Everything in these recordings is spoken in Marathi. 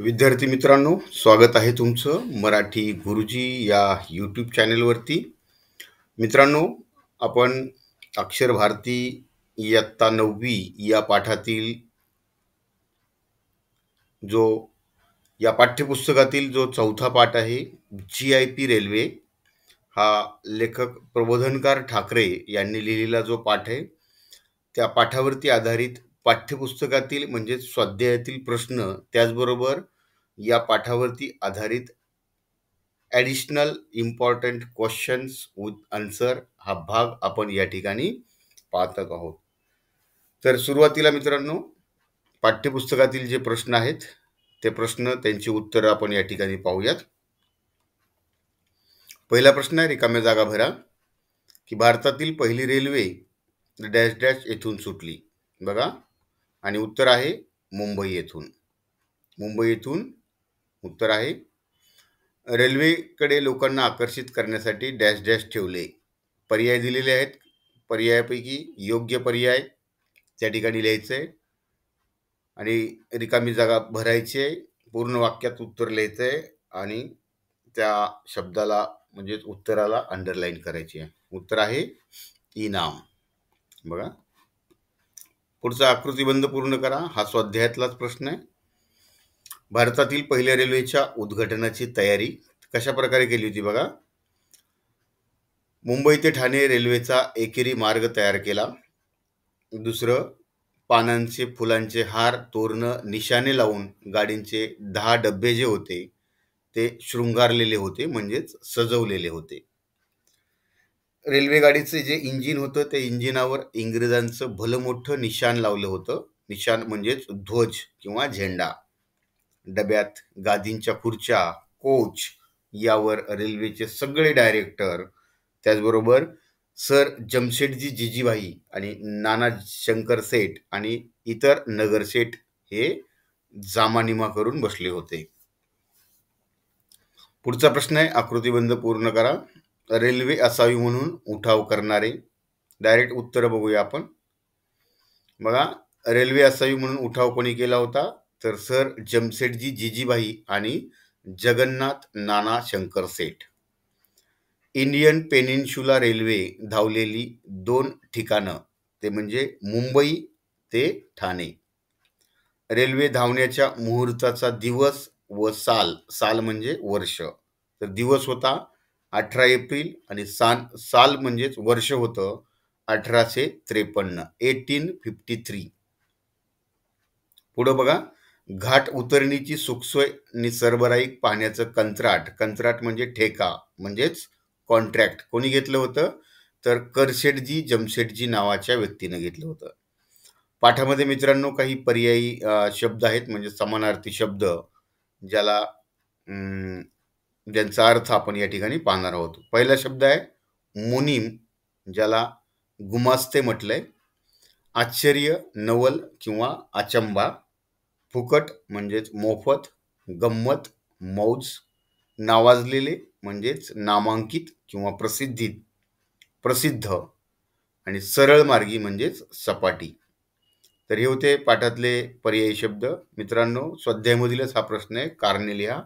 विद्यार्थी मित्रांनो, स्वागत आहे तुमचं मराठी गुरुजी या यूट्यूब चॅनलवरती. मित्रांनो, आपण अक्षर भारती इयत्ता 9वी या पाठातील जो या पाठ्यपुस्तकातील जो चौथा पाठ आहे, GIP रेल्वे, हा लेखक प्रबोधनकार ठाकरे यांनी लिहिलेला जो पाठ आहे, त्या पाठावरती आधारित पाठ्यपुस्तकातील म्हणजे स्वाध्यायातील प्रश्न, त्याचबरोबर या पाठावरती आधारित additional important questions with answer हा भाग आपण या ठिकाणी पाहत आहोत. तर सुरुवातीला मित्रांनो, पाठ्यपुस्तकातील जे प्रश्न आहेत ते प्रश्न त्यांची उत्तरं आपण या ठिकाणी पाहूयात. पहिला प्रश्न आहे, रिकाम्या जागा भरा, की भारतातील पहिली रेल्वे डॅश डॅश येथून सुटली. बघा, आणि उत्तर आहे मुंबई येथून. मुंबई येथून उत्तर आहे. रेल्वेकडे लोकांना आकर्षित करण्यासाठी डॅश डॅश ठेवले. पर्याय दिलेले आहेत. पर्यायापैकी योग्य पर्याय त्या ठिकाणी लिहायचं आहे आणि रिकामी जागा भरायची आहे. पूर्ण वाक्यात उत्तर लिहायचं आहे आणि त्या शब्दाला म्हणजेच उत्तराला अंडरलाईन करायची आहे. उत्तर आहे इनाम. बघा, पुढचा आकृतिबंध पूर्ण करा. हा स्वाध्यायातलाच प्रश्न आहे. भारतातील पहिल्या रेल्वेच्या उद्घाटनाची तयारी कशा प्रकारे केली होती. बघा, मुंबई ते ठाणे रेल्वेचा एकेरी मार्ग तयार केला. दुसरं, पानांचे फुलांचे हार, तोरणं, निशाणे लावून गाडींचे 10 डब्बे जे होते ते शृंगारलेले होते, म्हणजेच सजवलेले होते. रेल्वेगाडीचे जे इंजिन होतं त्या इंजिनावर इंग्रजांचं भलं मोठं निशाण लावलं होतं. निशाण म्हणजेच ध्वज किंवा झेंडा. डब्यात गादींच्या खुर्च्या, कोच यावर रेल्वेचे सगळे डायरेक्टर, त्याचबरोबर सर जमशेदजी जिजीभाई आणि नाना शंकर सेठ आणि इतर नगरसेठ हे जामानिमा करून बसले होते. पुढचा प्रश्न आहे, आकृतिबंध पूर्ण करा. रेल्वे असावी म्हणून उठाव करणारे. डायरेक्ट उत्तर बघूया आपण. बघा, रेल्वे असावी म्हणून उठाव कोणी केला होता, तर सर जमशेदजी जिजीभाई आणि जगन्नाथ नाना शंकर सेठ. इंडियन पेनिन्शुला रेल्वे धावलेली 2 ठिकाणं ते म्हणजे मुंबई ते ठाणे. रेल्वे धावण्याच्या मुहूर्ताचा दिवस व साल, साल म्हणजे वर्ष, तर दिवस होता 18 एप्रिल आणि साल म्हणजेच वर्ष होतं 1853, 1853. पुढं बघा, घाट उतरणीची सुखसोय आणि सरबराई पाहण्याचं कंत्राट म्हणजे ठेका म्हणजेच कॉन्ट्रॅक्ट कोणी घेतलं होतं, तर करशेटजी जमशेदजी नावाच्या व्यक्तीनं घेतलं होतं. पाठामध्ये मित्रांनो काही पर्यायी शब्द आहेत, म्हणजे समानार्थी शब्द, ज्यांचा अर्थ आपण या ठिकाणी पाहणार आहोत. पहिला शब्द आहे मुनीम, ज्याला गुमास्ते म्हटलंय. आश्चर्य, नवल किंवा अचंबा. फुकट म्हणजेच मोफत, गंमत, मौज. नावाजलेले म्हणजेच नामांकित किंवा प्रसिद्ध आणि सरळ मार्गी म्हणजेच सपाटी. तर हे होते पाठातले पर्यायी शब्द. मित्रांनो, स्वाध्यायामधीलच हा प्रश्न आहे, कारणे लिहा,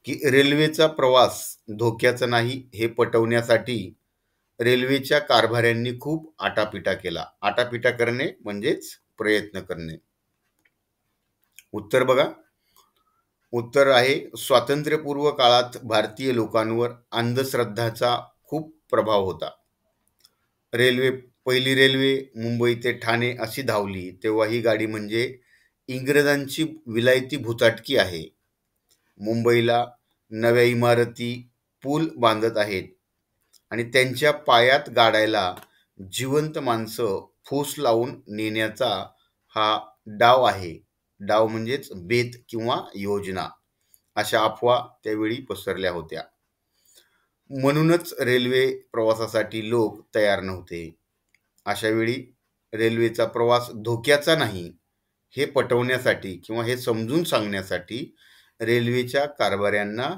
की रेल्वेचा प्रवास धोक्याचा नाही हे पटवण्यासाठी रेल्वेच्या कारभाऱ्यांनी खूप आटापिटा केला. आटापिटा करणे म्हणजेच प्रयत्न करणे. उत्तर बघा, उत्तर आहे स्वातंत्र्यपूर्व काळात भारतीय लोकांवर अंधश्रद्धाचा खूप प्रभाव होता. पहिली रेल्वे मुंबई ते ठाणे अशी धावली तेव्हा ही गाडी म्हणजे इंग्रजांची विलायती भुताटकी आहे. मुंबईला नव्या इमारती, पूल बांधत आहेत आणि त्यांच्या पायात गाडायला जिवंत माणसं फूस लावून नेण्याचा हा डाव आहे. डाव म्हणजेच बेत किंवा योजना. अशा अफवा त्यावेळी पसरल्या होत्या. म्हणूनच रेल्वे प्रवासासाठी लोक तयार नव्हते. अशा वेळी रेल्वेचा प्रवास धोक्याचा नाही हे पटवण्यासाठी किंवा हे समजून सांगण्यासाठी रेल्वेच्या कारभाऱ्यांना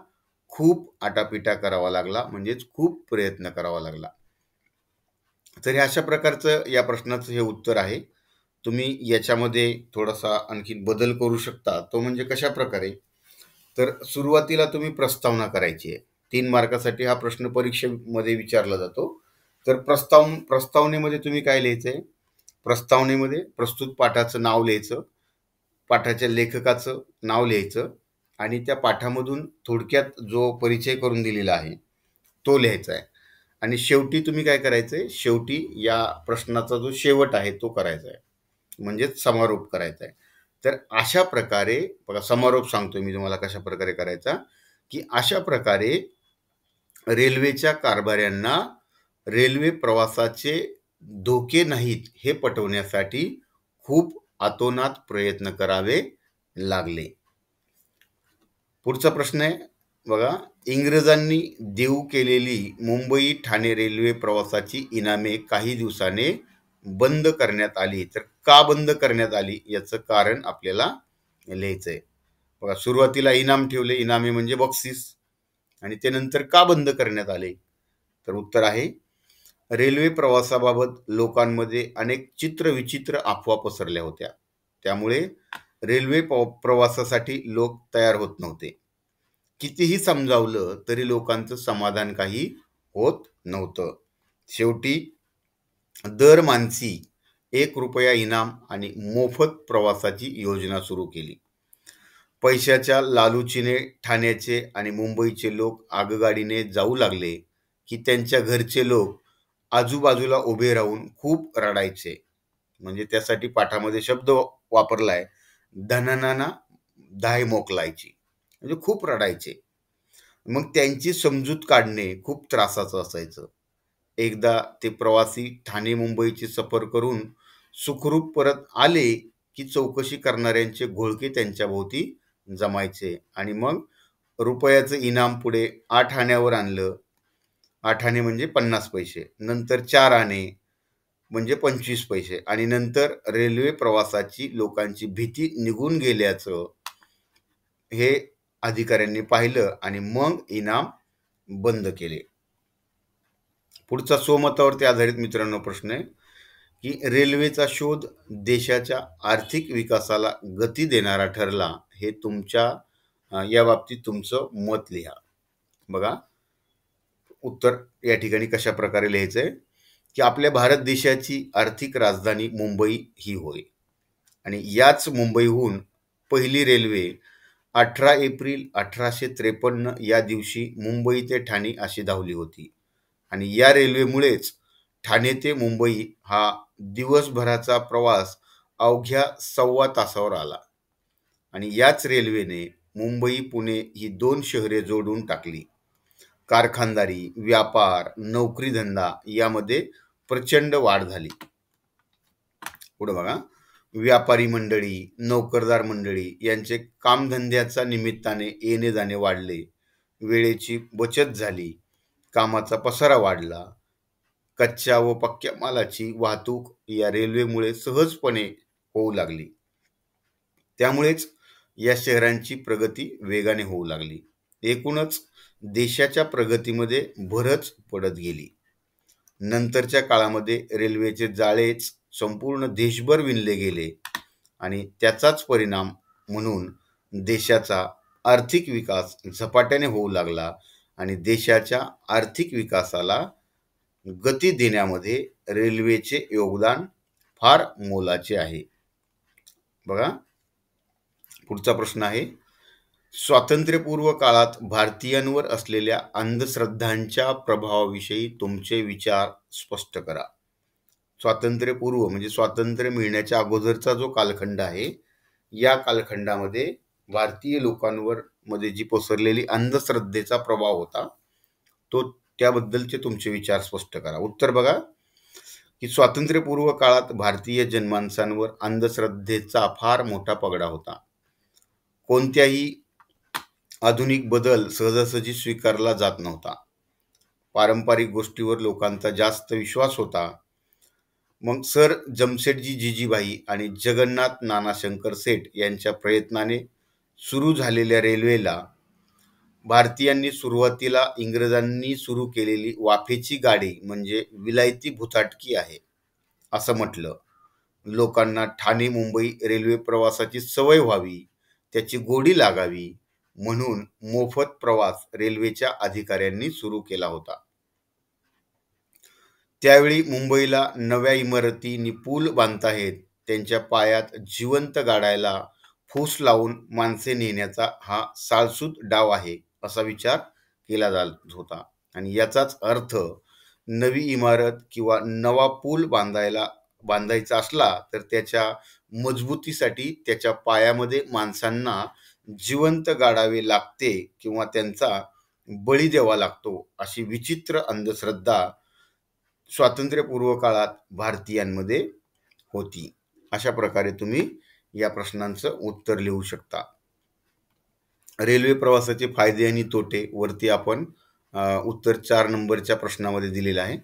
खूप आटापिटा करावा लागला, म्हणजेच खूप प्रयत्न करावा लागला. तर अशा प्रकारचं या प्रश्नाचं हे उत्तर आहे. तुम्ही याच्यामध्ये थोडासा आणखी बदल करू शकता. तो म्हणजे कशा प्रकारे, तर सुरुवातीला तुम्ही प्रस्तावना करायची आहे. 3 मार्कासाठी हा प्रश्न परीक्षेमध्ये विचारला जातो. तर प्रस्तावनेमध्ये तुम्ही काय लिहायचंय? प्रस्तावनेमध्ये प्रस्तुत पाठाचं नाव लिहायचं, पाठाच्या लेखकाचं नाव लिहायचं आणि त्या पाठामधून थोडक्यात जो परिचय करून दिलेला आहे तो लिहायचा आहे. आणि शेवटी तुम्ही काय करायचंय? शेवटी या प्रश्नाचा जो शेवट आहे तो करायचा आहे, म्हणजेच समारोप करायचा आहे. तर अशा प्रकारे बघा, समारोप सांगतोय मी तुम्हाला कशा प्रकारे करायचा, की अशा प्रकारे रेल्वेच्या कारभाऱ्यांना रेल्वे प्रवासाचे धोके नाहीत हे पटवण्यासाठी खूप अतोनात प्रयत्न करावे लागले. पुढचा प्रश्न आहे बघा, इंग्रजांनी देऊ केलेली मुंबई ठाणे रेल्वे प्रवासाची इनामे काही दिवसाने बंद करण्यात आली. तर का बंद करण्यात आली याचं कारण आपल्याला लिहायचंय. बघा, सुरुवातीला इनाम ठेवले, इनामे म्हणजे बक्षीस, आणि ते नंतर का बंद करण्यात आले? तर उत्तर आहे, रेल्वे प्रवासाबाबत लोकांमध्ये अनेक चित्रविचित्र अफवा पसरल्या होत्या. त्यामुळे रेल्वे प्रवासासाठी लोक तयार होत नव्हते. कितीही समजावलं तरी लोकांचं समाधान काही होत नव्हतं. शेवटी दर मानसी 1 रुपया इनाम आणि मोफत प्रवासाची योजना सुरू केली. पैशाच्या लालूचीने ठाण्याचे आणि मुंबईचे लोक आगगाडीने जाऊ लागले की त्यांच्या घरचे लोक आजूबाजूला उभे राहून खूप रडायचे. म्हणजे त्यासाठी पाठामध्ये शब्द वापरलाय, धननाना धाय मोकलायची, म्हणजे खूप रडायचे. मग त्यांची समजूत काढणे खूप त्रासाचं असायचं. एकदा ते प्रवासी ठाणे मुंबईची सफर करून सुखरूप परत आले की चौकशी करणाऱ्यांचे घोळके त्यांच्या भोवती जमायचे आणि मग रुपयाचं इनाम पुढे 8 आण्यावर आणलं. 8 आणे म्हणजे 50 पैसे, नंतर 4 आणे म्हणजे 25 पैसे, आणि नंतर रेल्वे प्रवासाची लोकांची भीती निघून गेल्याचं हे अधिकाऱ्यांनी पाहिलं आणि मग इनाम बंद केले. पुढचा स्वमतावरती आधारित मित्रांनो प्रश्न आहे की रेल्वेचा शोध देशाच्या आर्थिक विकासाला गती देणारा ठरला. हे तुमच्या या बाबतीत तुमचं मत लिहा. बघा, उत्तर या ठिकाणी कशा प्रकारे लिहायचंय की आपल्या भारत देशाची आर्थिक राजधानी मुंबई ही होय, आणि याच मुंबईहून पहिली रेल्वे 18 एप्रिल 1853 या दिवशी मुंबई ते ठाणे अशी धावली होती. आणि या रेल्वेमुळेच ठाणे ते मुंबई हा दिवसभराचा प्रवास अवघ्या 1.25 तासावर आला. आणि याच रेल्वेने मुंबई पुणे ही 2 शहरे जोडून टाकली. कारखानदारी, व्यापार, नोकरी धंदा यामध्ये प्रचंड वाढ झाली. पुढे बघा, व्यापारी मंडळी, नोकरदार मंडळी यांचे कामधंद्याच्या निमित्ताने येणे जाणे वाढले. वेळेची बचत झाली, कामाचा पसारा वाढला. कच्च्या व पक्क्या मालाची वाहतूक या रेल्वेमुळे सहजपणे होऊ लागली. त्यामुळेच या शहरांची प्रगती वेगाने होऊ लागली. एकूणच देशाच्या प्रगतीमध्ये भरच पडत गेली. नंतरच्या काळामध्ये रेल्वेचे जाळेच संपूर्ण देशभर विणले गेले आणि त्याचाच परिणाम म्हणून देशाचा आर्थिक विकास झपाट्याने होऊ लागला आणि देशाच्या आर्थिक विकासाला गती देण्यामध्ये रेल्वेचे योगदान फार मोलाचे आहे. बघा, पुढचा प्रश्न आहे, स्वातंत्र्यपूर्व काळात भारतीयांवर असलेल्या अंधश्रद्धांच्या प्रभावाविषयी तुमचे विचार स्पष्ट करा. स्वातंत्र्यपूर्व म्हणजे स्वातंत्र्य मिळण्याच्या अगोदरचा जो कालखंड आहे, या कालखंडामध्ये भारतीय लोकांवर मध्ये जी पसरलेली अंधश्रद्धेचा प्रभाव होता तो त्याबद्दलचे तुमचे विचार स्पष्ट करा. उत्तर बघा की स्वातंत्र्यपूर्व काळात भारतीय जनमानसांवर अंधश्रद्धेचा फार मोठा पगडा होता. कोणत्याही आधुनिक बदल सहजासहजी स्वीकारला जात नव्हता. पारंपरिक गोष्टीवर लोकांचा जास्त विश्वास होता. मग सर जमशेदजी जिजीबाई आणि जगन्नाथ नाना शंकर सेठ यांच्या प्रयत्नाने सुरू झालेल्या रेल्वेला भारतीयांनी सुरुवातीला इंग्रजांनी सुरू केलेली वाफेची गाडी म्हणजे विलायती भुताटकी आहे असं म्हटलं. लोकांना ठाणे मुंबई रेल्वे प्रवासाची सवय व्हावी, त्याची गोडी लागावी म्हणून मोफत प्रवास रेल्वेच्या अधिकाऱ्यांनी सुरू केला होता. त्यावेळी मुंबईला नव्या इमारती आणि पूल बांधताहेत त्यांच्या पायात जिवंत गाडायला फूस लावून माणसे नेण्याचा हा साळसूद डाव आहे, असा विचार केला जात होता. आणि याचाच अर्थ नवी इमारत किंवा नवा पूल बांधायचा असला तर त्याच्या मजबूतीसाठी त्याच्या पायामध्ये माणसांना जिवंत गाडावे लागते किंवा त्यांचा बळी द्यावा लागतो, अशी विचित्र अंधश्रद्धा स्वातंत्र्यपूर्व काळात भारतीयांमध्ये होती. अशा प्रकारे तुम्ही या प्रश्नांचं उत्तर लिहू शकता. रेल्वे प्रवासाचे फायदे आणि तोटे वरती आपण उत्तर 4 नंबरच्या प्रश्नामध्ये दिलेलं आहे.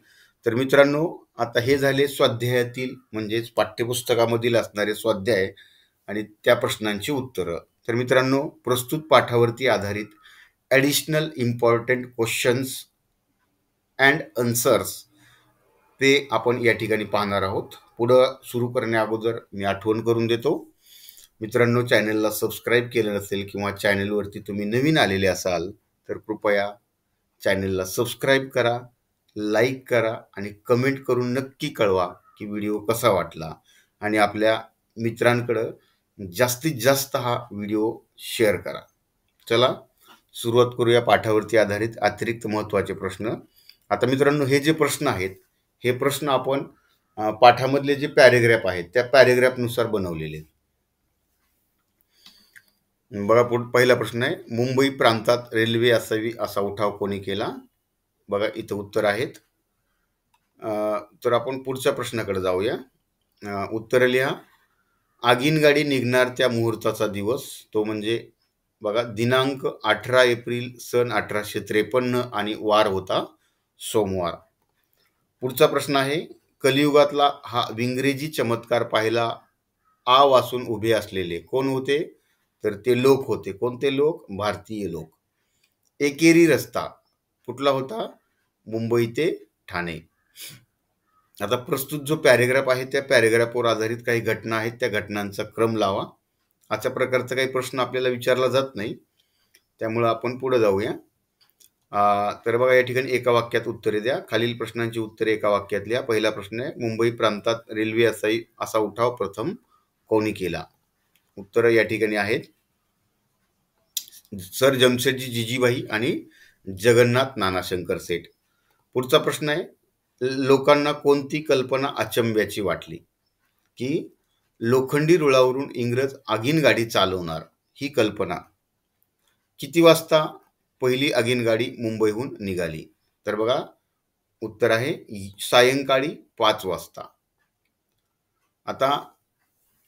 तर मित्रांनो, आता हे झाले स्वाध्यायातील म्हणजेच पाठ्यपुस्तकामधील असणारे स्वाध्याय आणि त्या प्रश्नांची उत्तरं. तर मित्रांनो, प्रस्तुत पाठावरती आधारित additional important questions and answers ते आपण या ठिकाणी पाहणार आहोत. पुढं सुरू करण्या अगोदर मी आठवण करून देतो. मित्रांनो, चॅनलला सबस्क्राईब केलं नसेल किंवा चॅनलवरती तुम्ही नवीन आलेले असाल तर कृपया चॅनलला सबस्क्राईब करा, लाईक करा आणि कमेंट करून नक्की कळवा की व्हिडिओ कसा वाटला आणि आपल्या मित्रांकडं जास्तीत जास्त हा व्हिडिओ शेअर करा. चला सुरुवात करूया पाठावरती आधारित अतिरिक्त महत्त्वाचे प्रश्न. आता मित्रांनो, हे जे प्रश्न आहेत हे प्रश्न आपण पाठामधले जे पॅरेग्राफ आहेत त्या पॅरेग्राफनुसार बनवलेले आहेत. बघा, पहिला प्रश्न आहे, मुंबई प्रांतात रेल्वे असावी असा उठाव कोणी केला? बघा, इथं उत्तर आहेत. तर आपण पुढच्या प्रश्नाकडे जाऊया. उत्तर लिहा. आगीनगाडी निघणार त्या मुहूर्ताचा दिवस तो म्हणजे बघा, दिनांक 18 एप्रिल सन 1853 आणि वार होता सोमवार. पुढचा प्रश्न आहे, कलियुगातला हा विंग्रेजी चमत्कार पाहिला आ वाचून उभे असलेले कोण होते? तर ते लोक होते. कोणते लोक? भारतीय लोक. एकेरी रस्ता कुठला होता? मुंबई ते ठाणे. आता प्रस्तुत जो पॅरेग्राफ आहे त्या पॅरेग्राफवर आधारित काही घटना आहेत, त्या घटनांचा क्रम लावा. अशा प्रकारचा काही प्रश्न आपल्याला विचारला जात नाही, त्यामुळे आपण पुढे जाऊया. तर बघा, या ठिकाणी एका वाक्यात उत्तरे द्या. खालील प्रश्नांची उत्तरे एका वाक्यात लिहा. पहिला प्रश्न आहे, मुंबई प्रांतात रेल्वे असावी असा उठाव प्रथम कोणी केला? उत्तर या ठिकाणी आहेत, सर जमशेदजी जिजीबाई आणि जगन्नाथ नानाशंकर सेठ. पुढचा प्रश्न आहे, लोकांना कोणती कल्पना अचंब्याची वाटली? की लोखंडी रुळावरून इंग्रज आगीनगाडी चालवणार ही कल्पना. किती वाजता पहिली आगीनगाडी मुंबईहून निघाली? तर बघा, उत्तर आहे सायंकाळी 5 वाजता. आता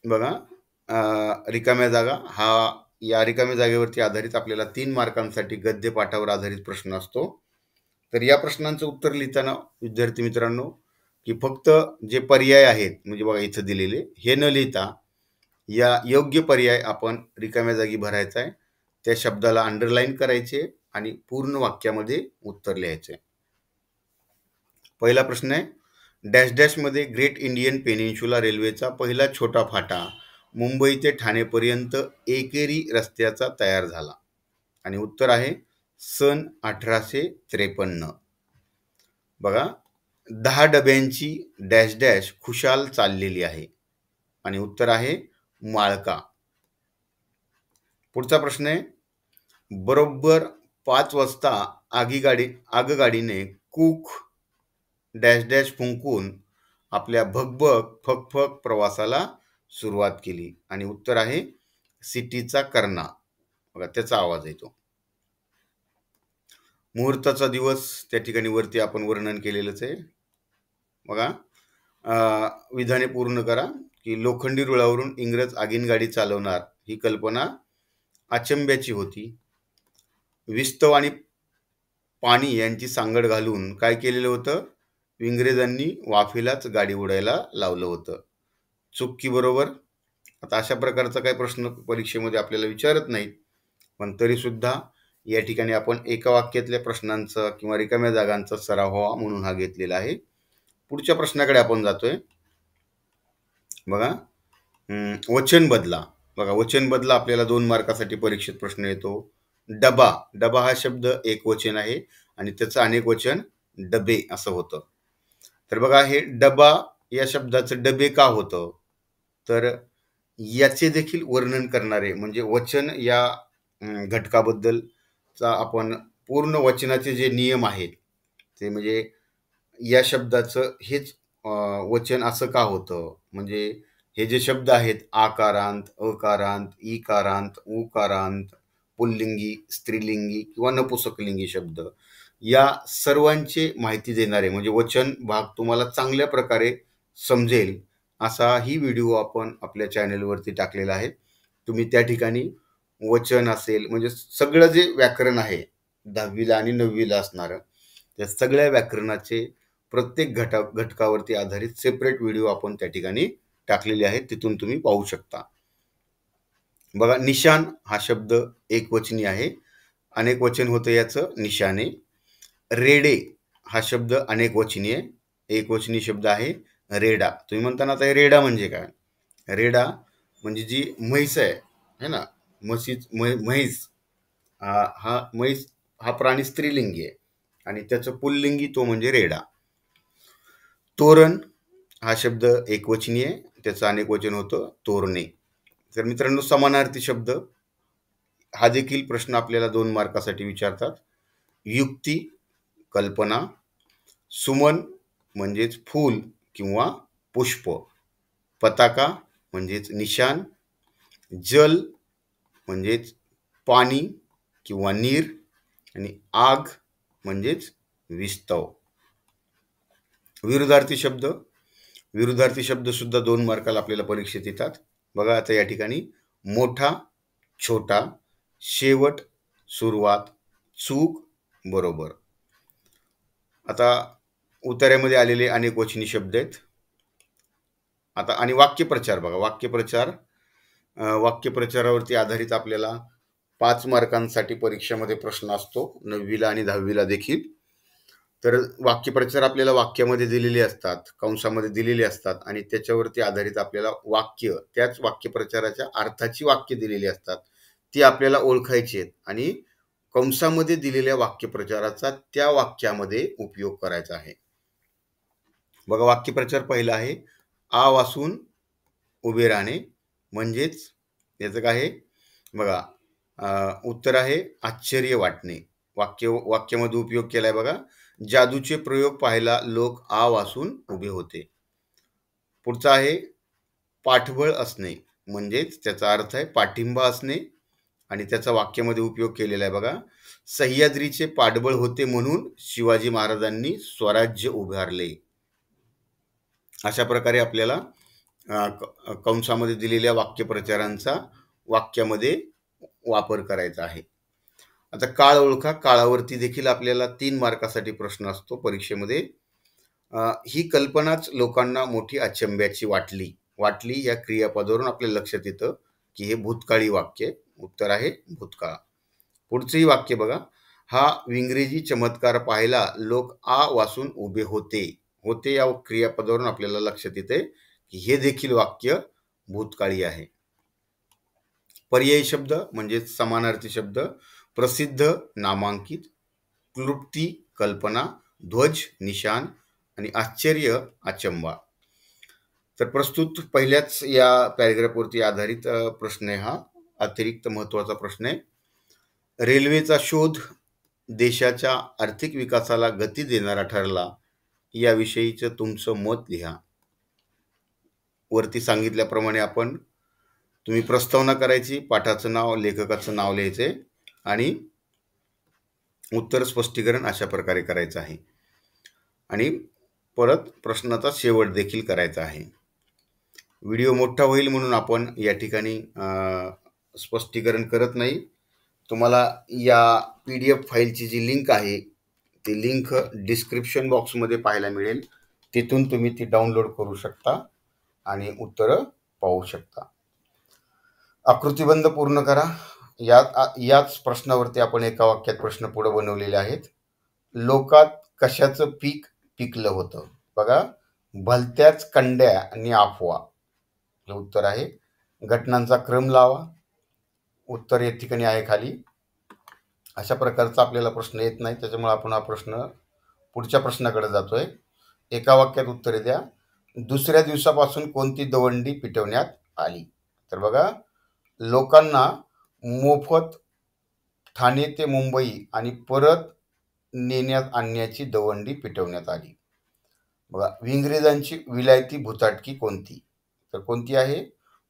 बघा, रिकाम्या जागा या रिकाम्या जागेवरती आधारित आपल्याला 3 मार्कांसाठी गद्य पाठावर आधारित प्रश्न असतो. तर या प्रश्नांचं उत्तर लिहिताना विद्यार्थी मित्रांनो, की फक्त जे पर्याय आहेत म्हणजे बघा इथं दिलेले हे न लिहिता या योग्य पर्याय आपण रिकाम्या जागी भरायचा आहे. त्या शब्दाला अंडरलाईन करायचे आणि पूर्ण वाक्यामध्ये उत्तर लिहायचे. पहिला प्रश्न आहे, डॅश डॅशमध्ये ग्रेट इंडियन पेनिन्शुला रेल्वेचा पहिला छोटा फाटा मुंबई ते ठाणेपर्यंत एकेरी रस्त्याचा तयार झाला. आणि उत्तर आहे सन 1853. बघा, 10 डब्यांची डॅश डॅश खुशाल चाललेली आहे. आणि उत्तर आहे माळका. पुढचा प्रश्न आहे, बरोबर 5 वाजता आगगाडीने कूक डॅश डॅश फुंकून आपल्या भगभग फकफक प्रवासाला सुरुवात केली. आणि उत्तर आहे सिटीचा कर्णा. बघा, त्याचा आवाज येतो. मुहूर्ताचा दिवस त्या ठिकाणी वरती आपण वर्णन केलेलंच आहे. बघा, विधाने पूर्ण करा. की लोखंडी रुळावरून इंग्रज आगीनगाडी चालवणार ही कल्पना अचंब्याची होती. विस्तव आणि पाणी यांची सांगड घालून काय केलेलं होतं? इंग्रजांनी वाफेलाच गाडी उडायला लावलं होतं. चुकी बरोबर. आता अशा प्रकारचा काही प्रश्न परीक्षेमध्ये आपल्याला विचारत नाहीत, पण तरी सुद्धा या ठिकाणी आपण एका वाक्यातल्या प्रश्नांचा किंवा रिकाम्या जागांचा सराव व्हावा म्हणून हा घेतलेला आहे. पुढच्या प्रश्नाकडे आपण जातोय. बघा, वचन बदला. बघा, वचन बदला आपल्याला 2 मार्कासाठी परीक्षेत प्रश्न येतो. डबा. डबा हा शब्द एकवचन आहे आणि त्याचं अनेक वचन डबे असं होतं. तर बघा हे डबा या शब्दाचं डबे का होतं? तर याचे देखील वर्णन करणारे म्हणजे वचन या घटकाबद्दलचा आपण पूर्ण वचनाचे जे नियम आहेत ते म्हणजे या शब्दाचं हेच वचन असं का होतं? म्हणजे हे जे शब्द आहेत आकारांत, अकारांत, इकारांत, उकारांत, पुल्लिंगी, स्त्रीलिंगी किंवा नपुंसकलिंगी शब्द या सर्वांची माहिती देणारे म्हणजे वचन भाग तुम्हाला चांगल्या प्रकारे समजेल असा ही व्हिडिओ आपण आपल्या चॅनलवरती टाकलेला आहे. तुम्ही त्या ठिकाणी वचन असेल म्हणजे सगळं जे व्याकरण आहे 10वीला आणि 9वीला असणारं त्या सगळ्या व्याकरणाचे प्रत्येक घटकावरती आधारित सेपरेट व्हिडिओ आपण त्या ठिकाणी टाकलेले आहेत. तिथून तुम्ही पाहू शकता. बघा निशाण हा शब्द एकवचनी आहे. अनेक वचन होतं याचं निशाणे. रेडे हा शब्द अनेक वचनी आहे. एकवचनी शब्द आहे रेडा. तुम्ही म्हणता ना आता हे रेडा म्हणजे काय? रेडा म्हणजे जी म्हैस आहे है ना, म्हैस हा म्हैस हा प्राणी स्त्रीलिंगी आहे आणि त्याचं पुल्लिंगी तो म्हणजे रेडा. तोरण हा शब्द एकवचनी आहे. त्याचं अनेक वचन होतं तोरणे. तर मित्रांनो समानार्थी शब्द हा देखील प्रश्न आपल्याला 2 मार्कासाठी विचारतात. युक्ती, कल्पना, सुमन म्हणजेच फूल किंवा पुष्प, पताका म्हणजेच निशाण, जल म्हणजेच पाणी किंवा नीर आणि आग म्हणजेच विस्तव. विरुद्धार्थी शब्द. विरुद्धार्थी शब्द सुद्धा 2 मार्काला आपल्याला परीक्षेत येतात. बघा आता या ठिकाणी मोठा, छोटा, शेवट, सुरुवात, चूक, बरोबर. आता उतार्यामध्ये आलेले अनेक वचनी शब्द आहेत. आता आणि वाक्यप्रचार बघा. वाक्यप्रचारावरती आधारित आपल्याला 5 मार्कांसाठी परीक्षेमध्ये प्रश्न असतो 9वीला आणि 10वीला देखील. तर वाक्यप्रचार आपल्याला वाक्यामध्ये दिलेले असतात, कंसामध्ये दिलेले असतात आणि त्याच्यावरती आधारित आपल्याला वाक्य, त्याच वाक्यप्रचाराच्या अर्थाची वाक्य दिलेली असतात. ती आपल्याला ओळखायची आहेत आणि कंसामध्ये दिलेल्या वाक्यप्रचाराचा त्या वाक्यामध्ये उपयोग करायचा आहे. बघा वाक्यप्रचार पहिला आहे आ वासून उभे राहणे म्हणजेच याचं काय आहे बघा. उत्तर आहे आश्चर्य वाटणे. वाक्यामध्ये उपयोग केलाय बघा. जादूचे प्रयोग पाहायला लोक आ वासून उभे होते. पुढचा आहे पाठबळ असणे म्हणजेच त्याचा अर्थ आहे पाठिंबा असणे आणि त्याचा वाक्यामध्ये उपयोग केलेला आहे बघा. सह्याद्रीचे पाठबळ होते म्हणून शिवाजी महाराजांनी स्वराज्य उभारले. अशा प्रकारे आपल्याला कंसामध्ये दिलेल्या वाक्यप्रचारांचा वाक्यामध्ये वापर करायचा आहे. आता काळ ओळखा. काळावरती देखील आपल्याला 3 मार्कासाठी प्रश्न असतो परीक्षेमध्ये. ही कल्पनाच लोकांना मोठी अचंब्याची वाटली या क्रियापदावरून आपल्या लक्षात येतं की हे भूतकाळी वाक्य. उत्तर आहे भूतकाळ. पुढचंही वाक्य बघा. हा इंग्रजी चमत्कार पाहायला लोक आ वासून उभे होते. होते या क्रियापदावरून आपल्याला लक्षात येते की हे देखील वाक्य भूतकाळी आहे. पर्यायी शब्द म्हणजे समानार्थी शब्द. प्रसिद्ध, नामांकित, क्लृप्ती, कल्पना, ध्वज, निशाण आणि आश्चर्य, अचंबा. तर प्रस्तुत पहिल्याच या पॅरेग्राफवरती आधारित प्रश्न आहे हा. अतिरिक्त महत्त्वाचा प्रश्न आहे. रेल्वेचा शोध देशाच्या आर्थिक विकासाला गती देणारा ठरला याविषयीचं तुमचं मत लिहा. वरती सांगितल्याप्रमाणे तुम्ही प्रस्तावना करायची, पाठाचं नाव, लेखकाचं नाव लिहायचे आणि उत्तर स्पष्टीकरण अशा प्रकारे करायचं आहे आणि परत प्रश्नाचा शेवट देखील करायचा आहे. व्हिडिओ मोठा होईल म्हणून आपण या ठिकाणी स्पष्टीकरण करत नाही. तुम्हाला या PDF फाईलची जी लिंक आहे ती लिंक डिस्क्रिप्शन बॉक्समध्ये पाहायला मिळेल. तिथून तुम्ही ती डाउनलोड करू शकता आणि उत्तरं पाहू शकता. आकृतिबंध पूर्ण करा. याच प्रश्नावरती आपण एका वाक्यात प्रश्न पुढे बनवलेले आहेत. लोकात कशाचं पीक पिकलं होतं? बघा. भलत्याच कंड्या आणि अफवा. हे उत्तर आहे. घटनांचा क्रम लावा. उत्तर या ठिकाणी आहे खाली. अशा प्रकारचा आपल्याला प्रश्न येत नाही, त्याच्यामुळे आपण हा प्रश्न पुढच्या प्रश्नाकडे जातोय. एका वाक्यात उत्तरे द्या. दुसऱ्या दिवसापासून कोणती दवंडी पिटवण्यात आली? तर बघा, लोकांना मोफत ठाणे ते मुंबई आणि परत नेण्यात आणण्याची दवंडी पिटवण्यात आली. बघा, इंग्रजांची विलायती भुताटकी कोणती? तर कोणती आहे?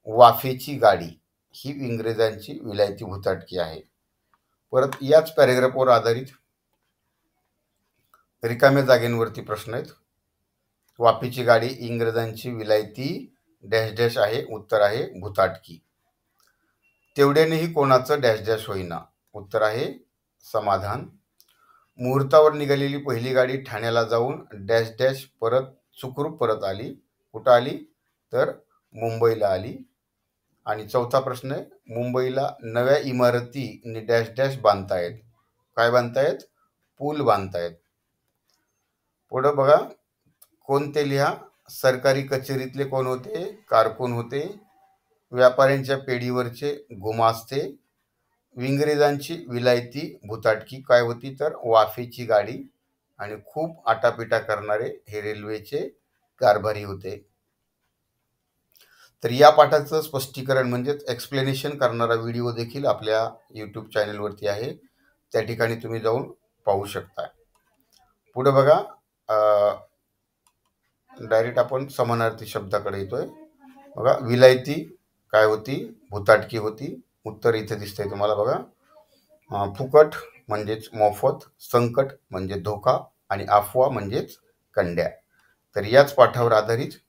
वाफेची गाडी ही इंग्रजांची विलायती भुताटकी आहे. परत याच पॅरेग्राफवर आधारित रिकाम्या जागेंवरती प्रश्न आहेत. वाफेची गाडी इंग्रजांची विलायती डॅश डॅश आहे. उत्तर आहे भुताटकी. तेवढ्यानेही कोणाचं डॅश डॅश होईना. उत्तर आहे समाधान. मुहूर्तावर निघालेली पहिली गाडी ठाण्याला जाऊन डॅश डॅश परत सुखरूप परत आली. कुठं आली? तर मुंबईला आली. आणि चौथा प्रश्न आहे, मुंबईला नव्या इमारती डॅश डॅश बांधतायत. काय बांधतायत? पूल बांधतायत. पुढं बघा, कोणते लिहा. सरकारी कचेरीतले कोण होते? कारकून होते. व्यापाऱ्यांच्या पेढीवरचे गुमास्ते. इंग्रजांची विलायती भुताटकी काय होती? तर वाफेची गाडी. आणि खूप आटापिटा करणारे हे रेल्वेचे कारभारी होते. तर या पाठाचं स्पष्टीकरण म्हणजेच एक्सप्लेनेशन करणारा व्हिडिओ देखील आपल्या यूट्यूब चॅनलवरती आहे. त्या ठिकाणी तुम्ही जाऊन पाहू शकता. पुढे बघा, डायरेक्ट आपण समानार्थी शब्दाकडे येतोय. बघा, विलायती काय होती? भुताटकी होती. उत्तर इथे दिसतंय तुम्हाला बघा. फुकट म्हणजेच मोफत, संकट म्हणजे धोका आणि अफवा म्हणजेच कंड्या. तर याच पाठावर आधारित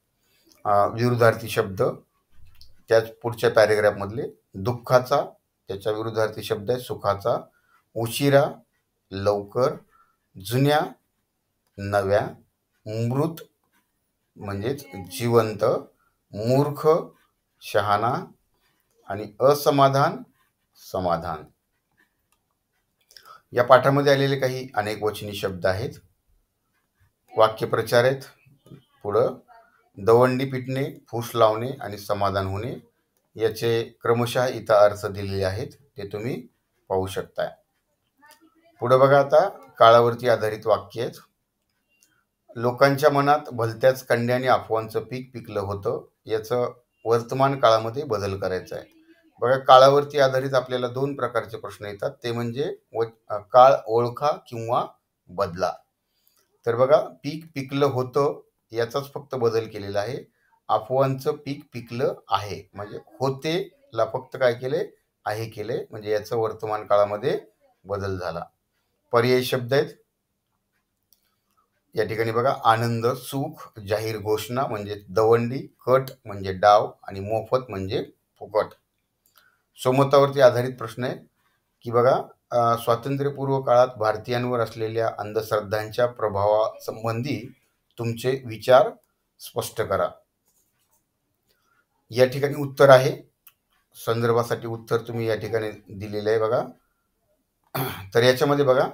विरुद्धार्थी शब्द त्याच पुढच्या पॅरेग्राफमधले. दुःखाचा त्याच्या विरुद्धार्थी शब्द आहे सुखाचा. उशिरा, लवकर. जुन्या, नव्या. मृत म्हणजेच जिवंत. मूर्ख, शहाणा. आणि असमाधान, समाधान. या पाठामध्ये आलेले काही अनेक वचनी शब्द आहेत. वाक्यप्रचार आहेत. पुढं दवंडी पिटणे, फूस लावणे आणि समाधान होणे याचे क्रमशः इथं अर्थ दिलेले आहेत, ते तुम्ही पाहू शकताय. पुढे बघा, आता काळावरती आधारित वाक्य आहेत. लोकांच्या मनात भलत्याच कंड्याने अफवांचं पीक पिकलं होतं. याचं वर्तमान काळामध्ये बदल करायचा आहे. बघा, काळावरती आधारित आपल्याला दोन प्रकारचे प्रश्न येतात. ते म्हणजे काळ ओळखा किंवा बदला. तर बघा, पीक पिकलं होतं याचाच फक्त बदल केलेला आहे. अफवांचं पीक पिकलं आहे म्हणजे होते ला फक्त काय केले? आहे केले. म्हणजे याचं वर्तमान काळामध्ये बदल झाला. पर्यायी शब्द आहेत या ठिकाणी बघा. आनंद, सुख. जाहीर घोषणा म्हणजे दवंडी. कट म्हणजे डाव. आणि मोफत म्हणजे फुकट. समतावरती आधारित प्रश्न आहे की बघा, स्वातंत्र्यपूर्व काळात भारतीयांवर असलेल्या अंधश्रद्धांच्या प्रभावासंबंधी तुमचे विचार स्पष्ट करा. या ठिकाणी उत्तर आहे. संदर्भासाठी उत्तर तुम्ही या ठिकाणी दिलेलं आहे बघा. तर याच्यामध्ये बघा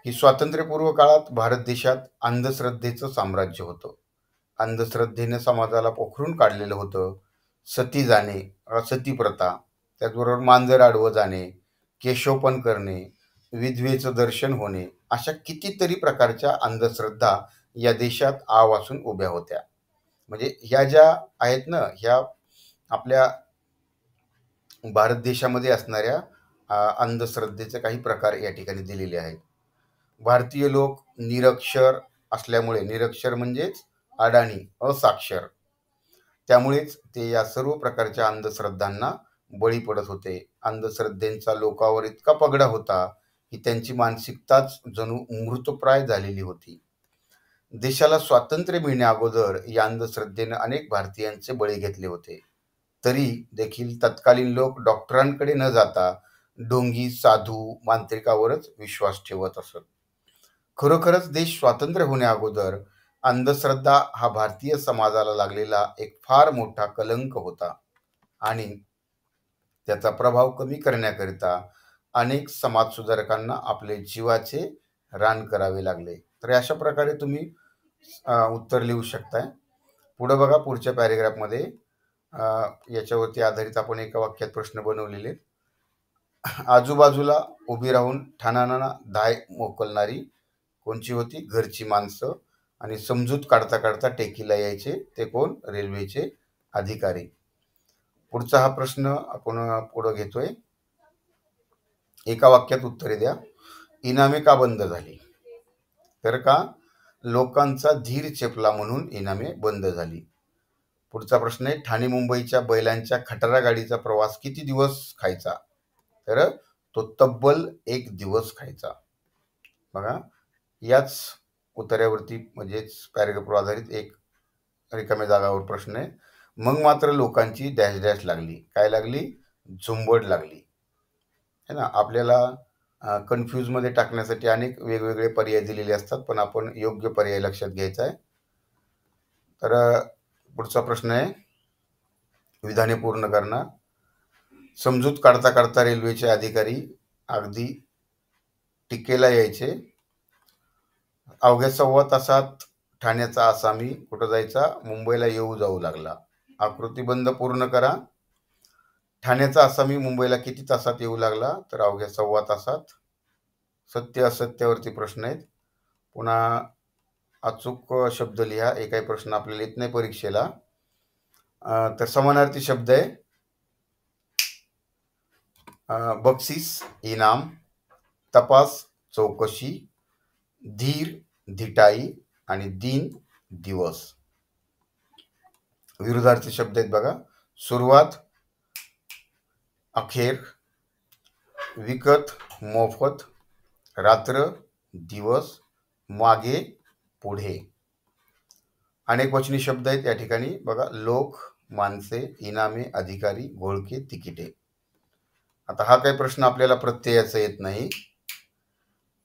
की स्वातंत्र्यपूर्व काळात भारत देशात अंधश्रद्धेचं साम्राज्य होतं. अंधश्रद्धेने समाजाला पोखरून काढलेलं होतं. सती जाणे, सती प्रथा, त्याचबरोबर मांजर आडवं जाणे, केशोपन करणे, विधवेचं दर्शन होणे, अशा कितीतरी प्रकारच्या अंधश्रद्धा या देशात आवासून उभ्या होत्या. म्हणजे ह्या ज्या आहेत ना, ह्या आपल्या भारत देशामध्ये असणाऱ्या अंधश्रद्धेचे काही प्रकार या ठिकाणी दिलेले आहेत. भारतीय लोक निरक्षर असल्यामुळे, निरक्षर म्हणजेच अडाणी, असाक्षर, त्यामुळेच ते या सर्व प्रकारच्या अंधश्रद्धांना बळी पडत होते. अंधश्रद्धेचा लोकांवर इतका पगडा होता की त्यांची मानसिकताच जणू मृतप्राय झालेली होती. देशाला स्वातंत्र्य मिळण्या अगोदर या अंधश्रद्धेने अनेक भारतीयांचे बळी घेतले होते. तरी देखील तत्कालीन लोक डॉक्टरांकडे न जाता ढोंगी, साधू, मांत्रिकावरच विश्वास ठेवत असत. खरोखरच देश स्वातंत्र्य होण्या अगोदर अंधश्रद्धा हा भारतीय समाजाला लागलेला एक फार मोठा कलंक होता आणि त्याचा प्रभाव कमी करण्याकरिता अनेक समाजसुधारकांना आपले जीवाचे रान करावे लागले. तर अशा प्रकारे तुम्ही उत्तर लिहू शकताय. पुढे बघा, पुढच्या पॅरेग्राफमध्ये याच्यावरती आधारित आपण एका वाक्यात प्रश्न बनवलेले. आजूबाजूला उभी राहून ठाणाना धाय मोकलणारी कोणची होती? घरची माणसं. आणि समजूत काढता काढता टेकीला यायचे ते कोण? रेल्वेचे अधिकारी. पुढचा हा प्रश्न आपण पुढं घेतोय. एका वाक्यात उत्तरे द्या. इनामे का बंद झाली? तर का लोकांचा धीर चेपला म्हणून इनामे बंद झाली. पुढचा प्रश्न आहे, ठाणे मुंबईच्या बैलांच्या खटारा गाडीचा प्रवास किती दिवस खायचा? तर तो तब्बल 1 दिवस खायचा. बघा, याच उत्तरावरती म्हणजेच पॅरेग्राफवर आधारित एक रिकाम्या जागावर प्रश्न आहे. मग मात्र लोकांची डॅश डॅश लागली. काय लागली? झुंबड लागली. है ना. आपल्याला कन्फ्यूजमध्ये टाकण्यासाठी अनेक वेगवेगळे पर्याय दिलेले असतात, पण आपण योग्य पर्याय लक्षात घ्यायचा आहे. तर पुढचा प्रश्न आहे, विधाने पूर्ण करणार. समजूत काढता काढता रेल्वेचे अधिकारी अगदी टिकेला यायचे. अवघ्या 1.25 तासात ठाण्याचा आसामी कुठं जायचा? मुंबईला येऊ जाऊ लागला. आकृतीबंध पूर्ण करा. ठाण्याचा आसामी मुंबईला किती तासात येऊ लागला? तर अवघ्या 1.25 तासात. सत्य असत्यावरती प्रश्न आहेत. पुन्हा अचूक शब्द लिहा. एकही प्रश्न आपल्याला येत नाही परीक्षेला. तर समानार्थी शब्द आहे बक्षीस इनाम, तपास चौकशी, धीर धिटाई आणि दिन दिवस. विरुद्धार्थी शब्द आहेत बघा. सुरुवात अखेर, विकत मोफत, रात्र दिवस, मागे पुढे. अनेक वचनी शब्द आहेत या ठिकाणी बघा. लोक, माणसे, इनामे, अधिकारी, घोळके, तिकिटे. आता हा काही प्रश्न आपल्याला प्रत्ययाचा येत नाही.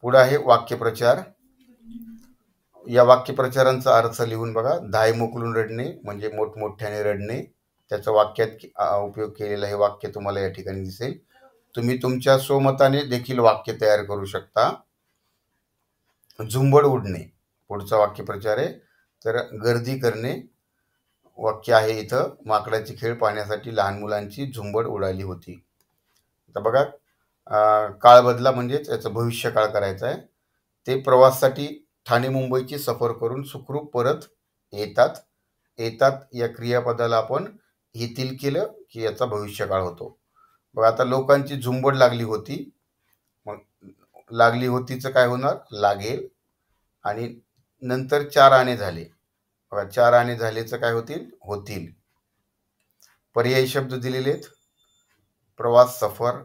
पुढे आहे वाक्यप्रचार. या वाक्यप्रचारांचा अर्थ लिहून बघा. धाय मोकलून रडणे म्हणजे मोठमोठ्याने रडणे. त्याचा वाक्यात उपयोग केलेला हे वाक्य तुम्हाला या ठिकाणी दिसेल. तुम्ही तुमच्या स्वमताने देखील वाक्य तयार करू शकता. झुंबड उडणे पुढचा वाक्यप्रचार आहे. तर गर्दी करणे वाक्य आहे इथं. माकडाची खेळ पाहण्यासाठी लहान मुलांची झुंबड उडाली होती. तर बघा, काळ बदला म्हणजेच याचं भविष्यकाळ करायचा आहे. ते प्रवासासाठी ठाणे मुंबईची सफर करून सुखरूप परत येतात. येतात या क्रियापदाला आपण येतील केलं की याचा भविष्यकाळ होतो. बघा, आता लोकांची झुंबड लागली होती. मग लागली होतीचं काय होणार? लागेल. आणि नंतर 4 आणे झाले. बघा, 4 आणे झालेचं काय होतील? होतील. पर्यायी शब्द दिलेले आहेत. प्रवास, सफर,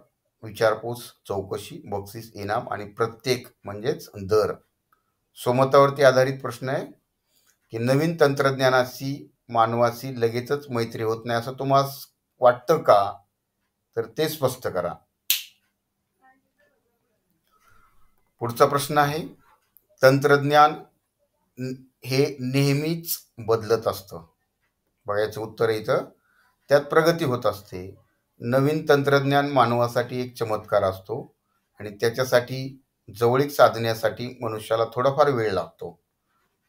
विचारपूस, चौकशी, बक्षीस, इनाम आणि प्रत्येक म्हणजेच दर. स्वमतावरती आधारित प्रश्न आहे की नवीन तंत्रज्ञानाशी मानवाशी लगेचच मैत्री होत नाही असं तुम्हाला वाटतं का? तर ते स्पष्ट करा. पुढचा प्रश्न आहे, तंत्रज्ञान हे नेहमीच बदलत असतं. बघा, याचं उत्तर आहे इथं. त्यात प्रगती होत असते. नवीन तंत्रज्ञान मानवासाठी एक चमत्कार असतो आणि त्याच्यासाठी जवळीक साधण्यासाठी मनुष्याला थोडाफार वेळ लागतो.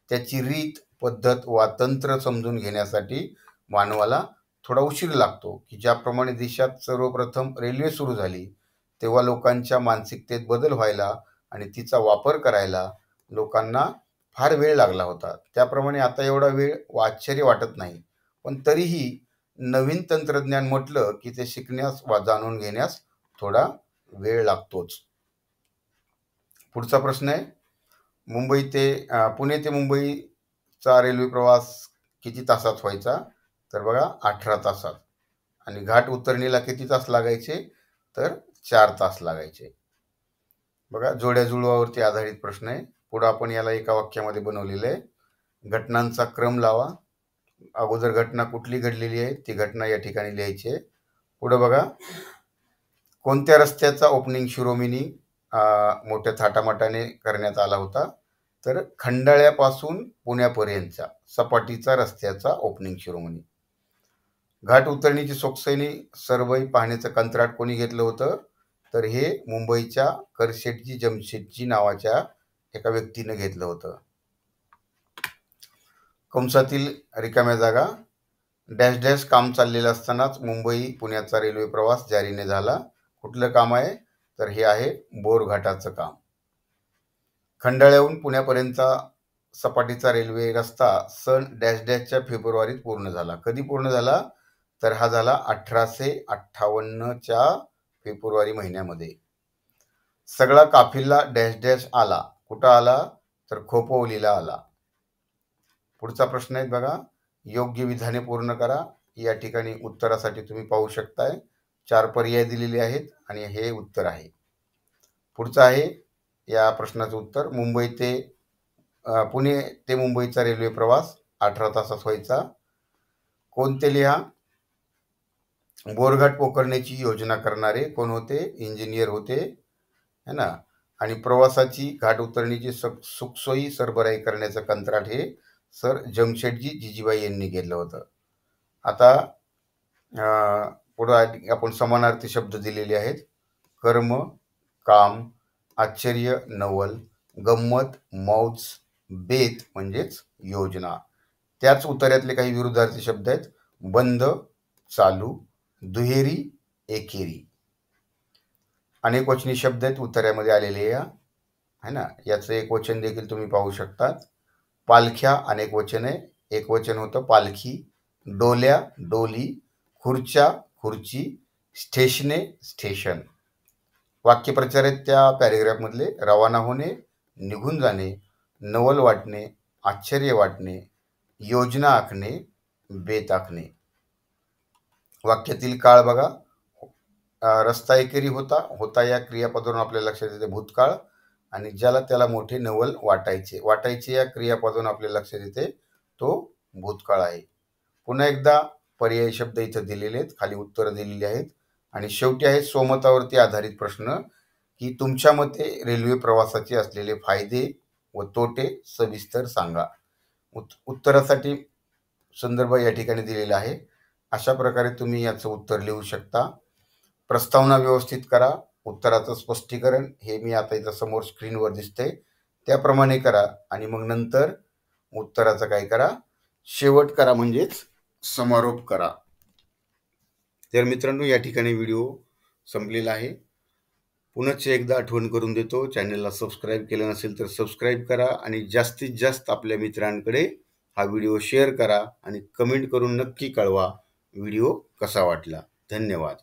त्याची रीत, पद्धत वा तंत्र समजून घेण्यासाठी मानवाला थोडा उशीर लागतो. की ज्याप्रमाणे देशात सर्वप्रथम रेल्वे सुरू झाली तेव्हा लोकांच्या मानसिकतेत बदल व्हायला आणि तिचा वापर करायला लोकांना फार वेळ लागला होता. त्याप्रमाणे आता एवढा वेळ आश्चर्य वाटत नाही. पण तरीही नवीन तंत्रज्ञान म्हटलं की ते शिकण्यास वा जाणून घेण्यास थोडा वेळ लागतोच. पुढचा प्रश्न आहे, पुणे ते मुंबईचा रेल्वे प्रवास किती तासात व्हायचा? तर बघा, 18 तासात. आणि घाट उतरणीला किती तास लागायचे? तर 4 तास लागायचे. बघा, जोड्या जुळवावरती आधारित प्रश्न आहे. पुढं आपण याला एका वाक्यामध्ये बनवलेलं आहे. घटनांचा क्रम लावा. अगोदर घटना कुठली घडलेली आहे ती घटना या ठिकाणी लिहायची आहे. पुढं बघा, कोणत्या रस्त्याचा ओपनिंग शिरोमिनी मोठ्या थाटामाटाने करण्यात आला होता? तर खंडाळ्यापासून पुण्यापर्यंतच्या सपाटीचा रस्त्याचा ओपनिंग शिरोमणी. घाट उतरणीची सोकसैनी सर्वई पाहण्याचं कंत्राट कोणी घेतलं होतं? तर हे मुंबईच्या करशेटजी जमशेदजी नावाच्या एका व्यक्तीने घेतलं होतं. कंसातील रिकाम्या जागा. डॅश डॅश काम चाललेलं असतानाच मुंबई पुण्याचा रेल्वे प्रवास जारीने झाला. कुठलं काम आहे? तर हे आहे बोरघाटाचं काम. खंडाळ्याहून पुण्यापर्यंतचा सपाटीचा रेल्वे रस्ता सन डॅश डॅशच्या फेब्रुवारीत पूर्ण झाला. कधी पूर्ण झाला? तर हा झाला 1858च्या फेब्रुवारी महिन्यामध्ये. सगळा काफिला डॅश डॅश आला. कुठं आला? तर खोपोलीला आला. पुढचा प्रश्न आहे बघा, योग्य विधाने पूर्ण करा. या ठिकाणी उत्तरासाठी तुम्ही पाहू शकताय 4 पर्याय दिलेले आहेत आणि हे उत्तर आहे. पुढचं आहे या प्रश्नाचं उत्तर, पुणे ते मुंबईचा रेल्वे प्रवास 18 तासात व्हायचा. कोणते लिहा? बोरघाट पोखरण्याची योजना करणारे कोण होते? इंजिनियर होते, है ना. आणि प्रवासाची घाट उतरण्याची सुखसोयी सरबराई करण्याचं कंत्राट हे सर जमशेदजी जिजीबाई यांनी घेतलं होतं. आता पुढं आपण समानार्थी शब्द दिलेले आहेत. कर्म, काम, आश्चर्य, नवल, गंमत, मौज, बेत म्हणजेच योजना. त्याच उत्तरातले काही विरुद्धार्थी शब्द आहेत. बंद, चालू, दुहेरी, एकेरी. अनेक वचनी शब्द आहेत उत्तरामध्ये आलेले है ना. याचं एक वचन देखील तुम्ही पाहू शकतात. पालख्या अनेक वचन आहे. एक वचन होतं पालखी. डोल्या, डोली. खुर्च्या, खुर्ची. स्टेशने, स्टेशन. वाक्यप्रचार आहेत त्या पॅरेग्राफमधले. रवाना होणे, निघून जाणे, नवल वाटणे, आश्चर्य वाटणे, योजना आखणे, बेत आखणे. वाक्यातील काळ बघा, रस्ता एकेरी होता. होता या क्रियापदावरून आपल्या लक्षात येते भूतकाळ. आणि ज्याला त्याला मोठे नवल वाटायचे. वाटायचे या क्रियापदावरून आपल्या लक्षात येते तो भूतकाळ आहे. पुन्हा एकदा पर्यायी शब्द इथं दिलेले आहेत, खाली उत्तरं दिलेली आहेत. आणि शेवटी आहे स्वमतावरती आधारित प्रश्न, की तुमच्या मते रेल्वे प्रवासाचे असलेले फायदे व तोटे सविस्तर सांगा. उत्तरासाठी संदर्भ या ठिकाणी दिलेला आहे. अशा प्रकारे तुम्ही याचं उत्तर लिहू शकता. प्रस्तावना व्यवस्थित करा. उत्तराचं स्पष्टीकरण हे मी आता इथं समोर स्क्रीनवर दिसतंय त्याप्रमाणे करा. आणि मग नंतर उत्तराचं काय करा? शेवट करा, म्हणजेच समारोप करा. तर मित्रांनो, या ठिकाणी व्हिडिओ संपलेला आहे. पुनश्च एकदा आठवण करून देतो, चॅनलला सबस्क्राईब केलं नसेल तर सबस्क्राईब करा आणि जास्तीत जास्त आपल्या मित्रांकडे हा व्हिडिओ शेअर करा आणि कमेंट करून नक्की कळवा व्हिडिओ कसा वाटला. धन्यवाद.